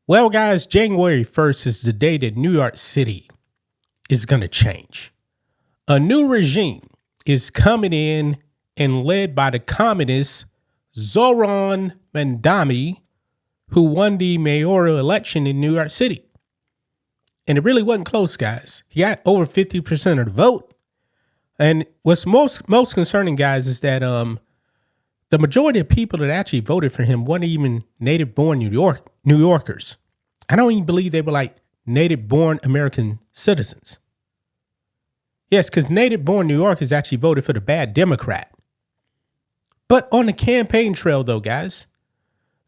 Well, guys, January 1st is the day that New York City is going to change. A new regime is coming in and led by the communist Zoran Mamdani, who won the mayoral election in New York City. And it really wasn't close, guys. He got over 50% of the vote. And what's most concerning, guys, is that the majority of people that actually voted for him weren't even native-born New Yorkers. I don't even believe they were like native-born American citizens. Yes, because native-born New Yorkers actually voted for the bad Democrat. But on the campaign trail, though, guys,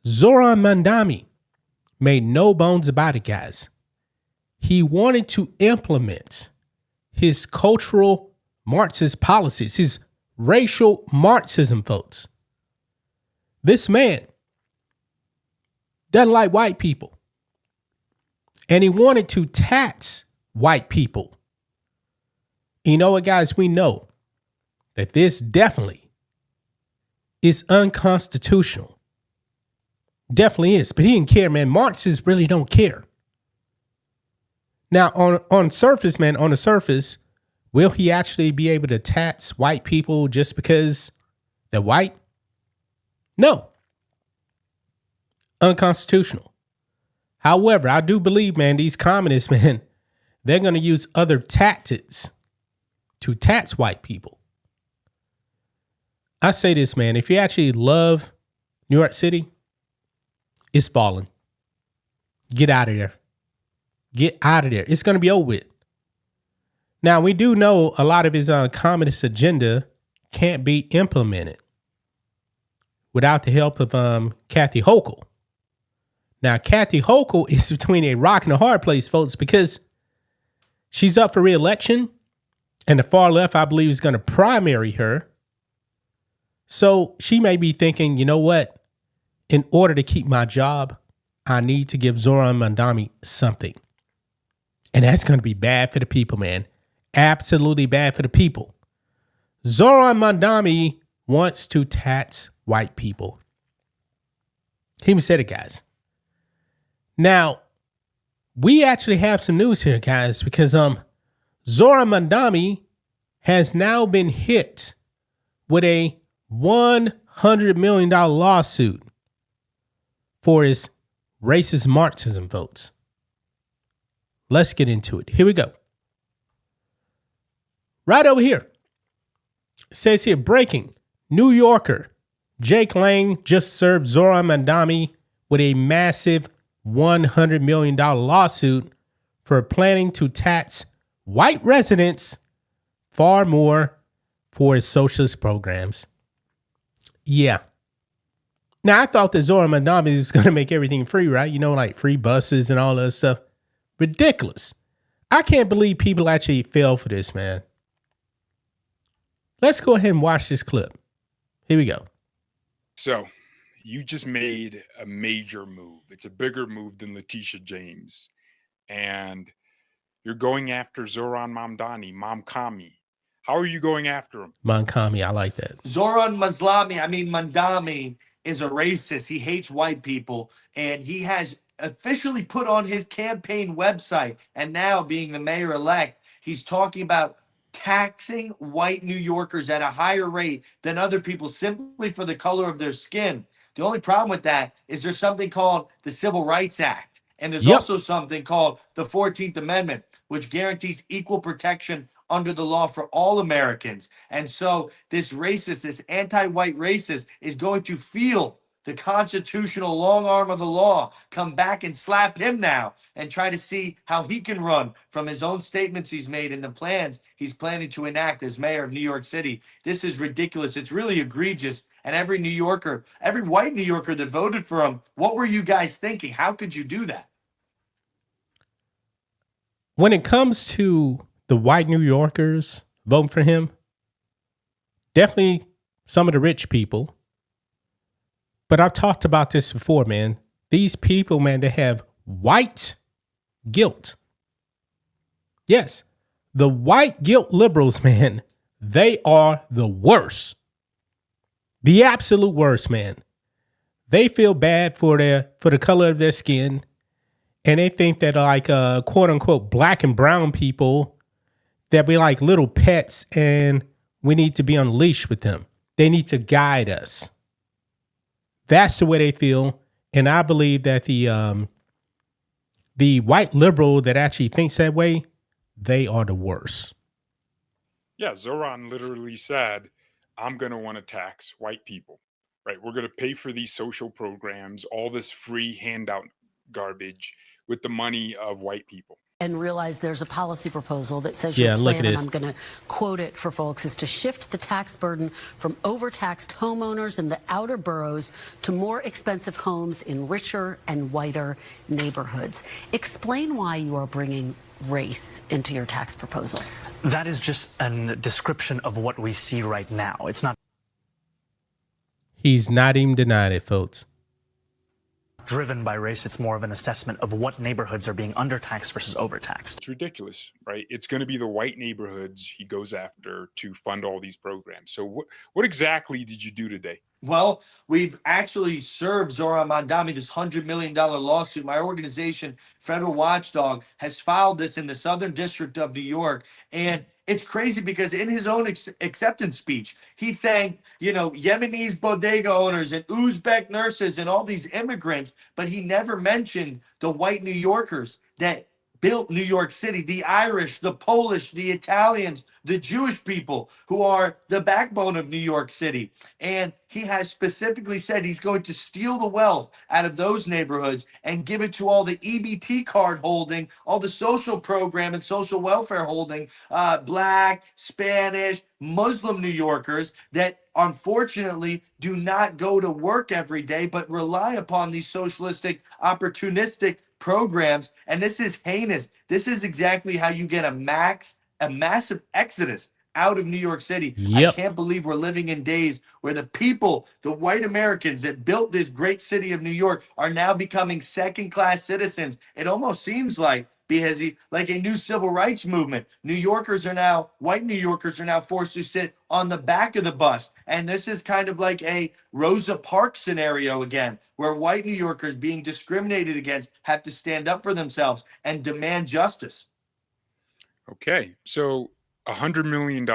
Zoran Mamdani made no bones about it, guys. He wanted to implement his cultural Marxist policies, his racial Marxism, folks. This man doesn't like white people. And he wanted to tax white people. You know what, guys? We know that this definitely is unconstitutional. Definitely is. But he didn't care, man. Marxists really don't care. Now, on the surface, will he actually be able to tax white people just because they're white? No. Unconstitutional. However, I do believe, man, these communists, man, they're going to use other tactics to tax white people. I say this, man, if you actually love New York City, it's falling. Get out of there. Get out of there. It's going to be over with. Now, we do know a lot of his communist agenda can't be implemented without the help of Kathy Hochul. Now, Kathy Hochul is between a rock and a hard place, folks, because she's up for re-election, and the far left, I believe, is going to primary her. So she may be thinking, you know what? In order to keep my job, I need to give Zoran Mamdani something. And that's going to be bad for the people, man. Absolutely bad for the people. Zoran Mamdani wants to tax white people. He even said it, guys. Now, we actually have some news here, guys, because Zoran Mamdani has now been hit with a $100 million lawsuit for his racist Marxism votes. Let's get into it. Here we go. Right over here. It says here, breaking. New Yorker Jake Lang just served Zoran Mamdani with a massive $100 million lawsuit for planning to tax white residents far more for his socialist programs. Yeah. Now, I thought that Zoran Mamdani is going to make everything free, right? You know, like free buses and all that stuff. Ridiculous. I can't believe people actually fell for this, man. Let's go ahead and watch this clip. Here we go. So, you just made a major move. It's a bigger move than Letitia James. And you're going after Zoran Mamdani, Mamkami. How are you going after him? Mamkami, I like that. Zoran Mamdani is a racist. He hates white people. And he has officially put on his campaign website, and now being the mayor-elect, he's talking about taxing white New Yorkers at a higher rate than other people simply for the color of their skin. The only problem with that is there's something called the Civil Rights Act. And there's also something called the 14th Amendment, which guarantees equal protection under the law for all Americans. And so this racist, this anti-white racist is going to feel the constitutional long arm of the law come back and slap him now and try to see how he can run from his own statements he's made and the plans he's planning to enact as mayor of New York City. This is ridiculous. It's really egregious. And every New Yorker, every white New Yorker that voted for him, what were you guys thinking? How could you do that? When it comes to the white New Yorkers voting for him, definitely some of the rich people. But I've talked about this before, man. These people, man, they have white guilt. Yes, the white guilt liberals, man, they are the worst. The absolute worst, man. They feel bad for the color of their skin. And they think that like quote unquote black and brown people, that we like little pets and we need to be on leash with them. They need to guide us. That's the way they feel. And I believe that the white liberal that actually thinks that way, they are the worst. Yeah, Zoran literally said, I'm going to want to tax white people, right? We're going to pay for these social programs, all this free handout garbage with the money of white people. And realize there's a policy proposal that says Yeah, your look plan, at and this. I'm going to quote it for folks, is to shift the tax burden from overtaxed homeowners in the outer boroughs to more expensive homes in richer and whiter neighborhoods. Explain why you are bringing race into your tax proposal. That is just a description of what we see right now. It's not He's not even denying it, folks. driven by race. It's more of an assessment of what neighborhoods are being undertaxed versus overtaxed. It's ridiculous, right? It's going to be the white neighborhoods he goes after to fund all these programs. So what exactly did you do today? Well, we've actually served Zoran Mamdani this $100 million lawsuit. My organization, Federal Watchdog, has filed this in the Southern District of New York. And it's crazy because in his own acceptance speech, he thanked, Yemenis bodega owners and Uzbek nurses and all these immigrants, but he never mentioned the white New Yorkers that built New York City, the Irish, the Polish, the Italians, the Jewish people who are the backbone of New York City. And he has specifically said he's going to steal the wealth out of those neighborhoods and give it to all the EBT card holding, all the social program and social welfare holding, Black, Spanish, Muslim New Yorkers that unfortunately do not go to work every day, but rely upon these socialistic, opportunistic programs. And this is heinous. This is exactly how you get a massive exodus out of New York City. Yep. I can't believe we're living in days where the people, the white Americans that built this great city of New York, are now becoming second-class citizens. It almost seems like, because like a new civil rights movement. White New Yorkers are now forced to sit on the back of the bus. And this is kind of like a Rosa Parks scenario again, where white New Yorkers being discriminated against have to stand up for themselves and demand justice. Okay, so $100 million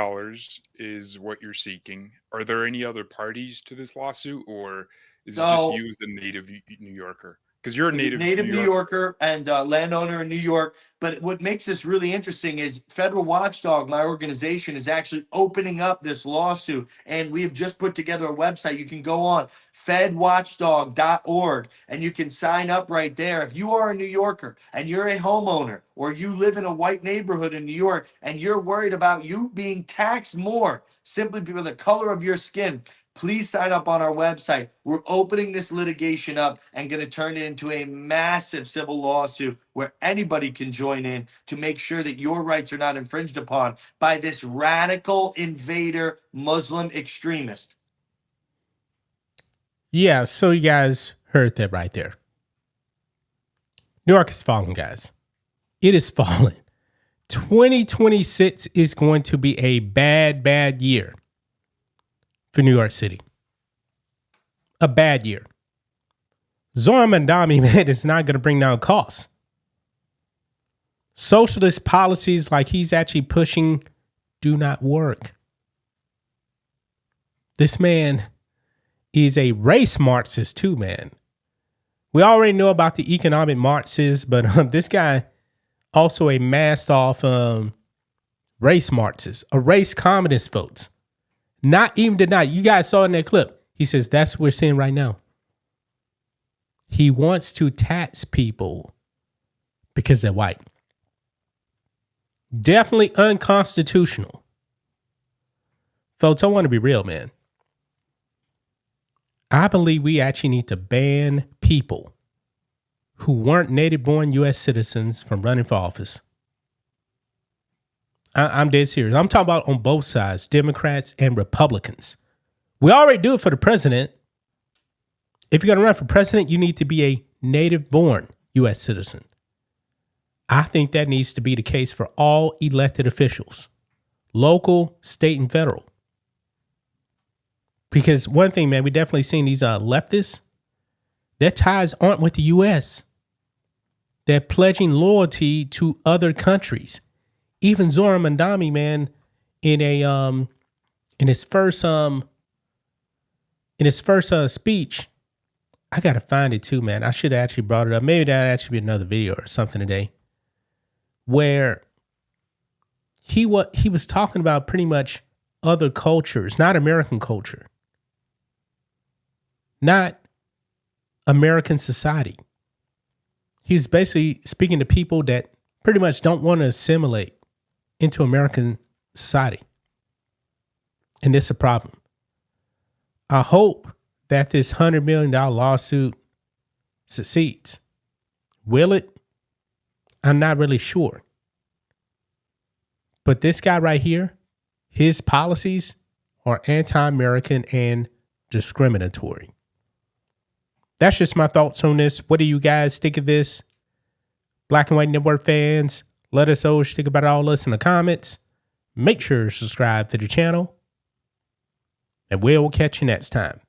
is what you're seeking. Are there any other parties to this lawsuit, or is it just you as a native New Yorker? Because you're a native New Yorker and landowner in New York. But what makes this really interesting is Federal Watchdog, my organization, is actually opening up this lawsuit. And we have just put together a website. You can go on fedwatchdog.org and you can sign up right there. If you are a New Yorker and you're a homeowner, or you live in a white neighborhood in New York and you're worried about you being taxed more simply because of the color of your skin, please sign up on our website. We're opening this litigation up and going to turn it into a massive civil lawsuit where anybody can join in to make sure that your rights are not infringed upon by this radical invader Muslim extremist. Yeah, so you guys heard that right there. New York is falling, guys. It is falling. 2026 is going to be a bad, bad year for New York City. A bad year. Zoran Mamdani, man, is not going to bring down costs. Socialist policies like he's actually pushing do not work. This man is a race Marxist too, man. We already know about the economic Marxists, but this guy also a masked off race Marxist, a race communist, folks. Not even deny. You guys saw in that clip. He says that's what we're seeing right now. He wants to tax people because they're white. Definitely unconstitutional. Folks, I want to be real, man. I believe we actually need to ban people who weren't native-born U.S. citizens from running for office. I'm dead serious. I'm talking about on both sides, Democrats and Republicans. We already do it for the president. If you're going to run for president, you need to be a native-born U.S. citizen. I think that needs to be the case for all elected officials, local, state, and federal. Because one thing, man, we definitely seen these leftists, their ties aren't with the U.S. that pledging loyalty to other countries. Even Zoran Mamdani, man, in his first speech, I gotta find it too, man. I should have actually brought it up. Maybe that'd actually be another video or something today, where he was talking about pretty much other cultures, not American culture, not American society. He's basically speaking to people that pretty much don't want to assimilate into American society. And this is a problem. I hope that this $100 million lawsuit succeeds. Will it? I'm not really sure. But this guy right here, his policies are anti-American and discriminatory. That's just my thoughts on this. What do you guys think of this? Black and White Network fans, let us know what you think about all this in the comments. Make sure to subscribe to the channel. And we'll catch you next time.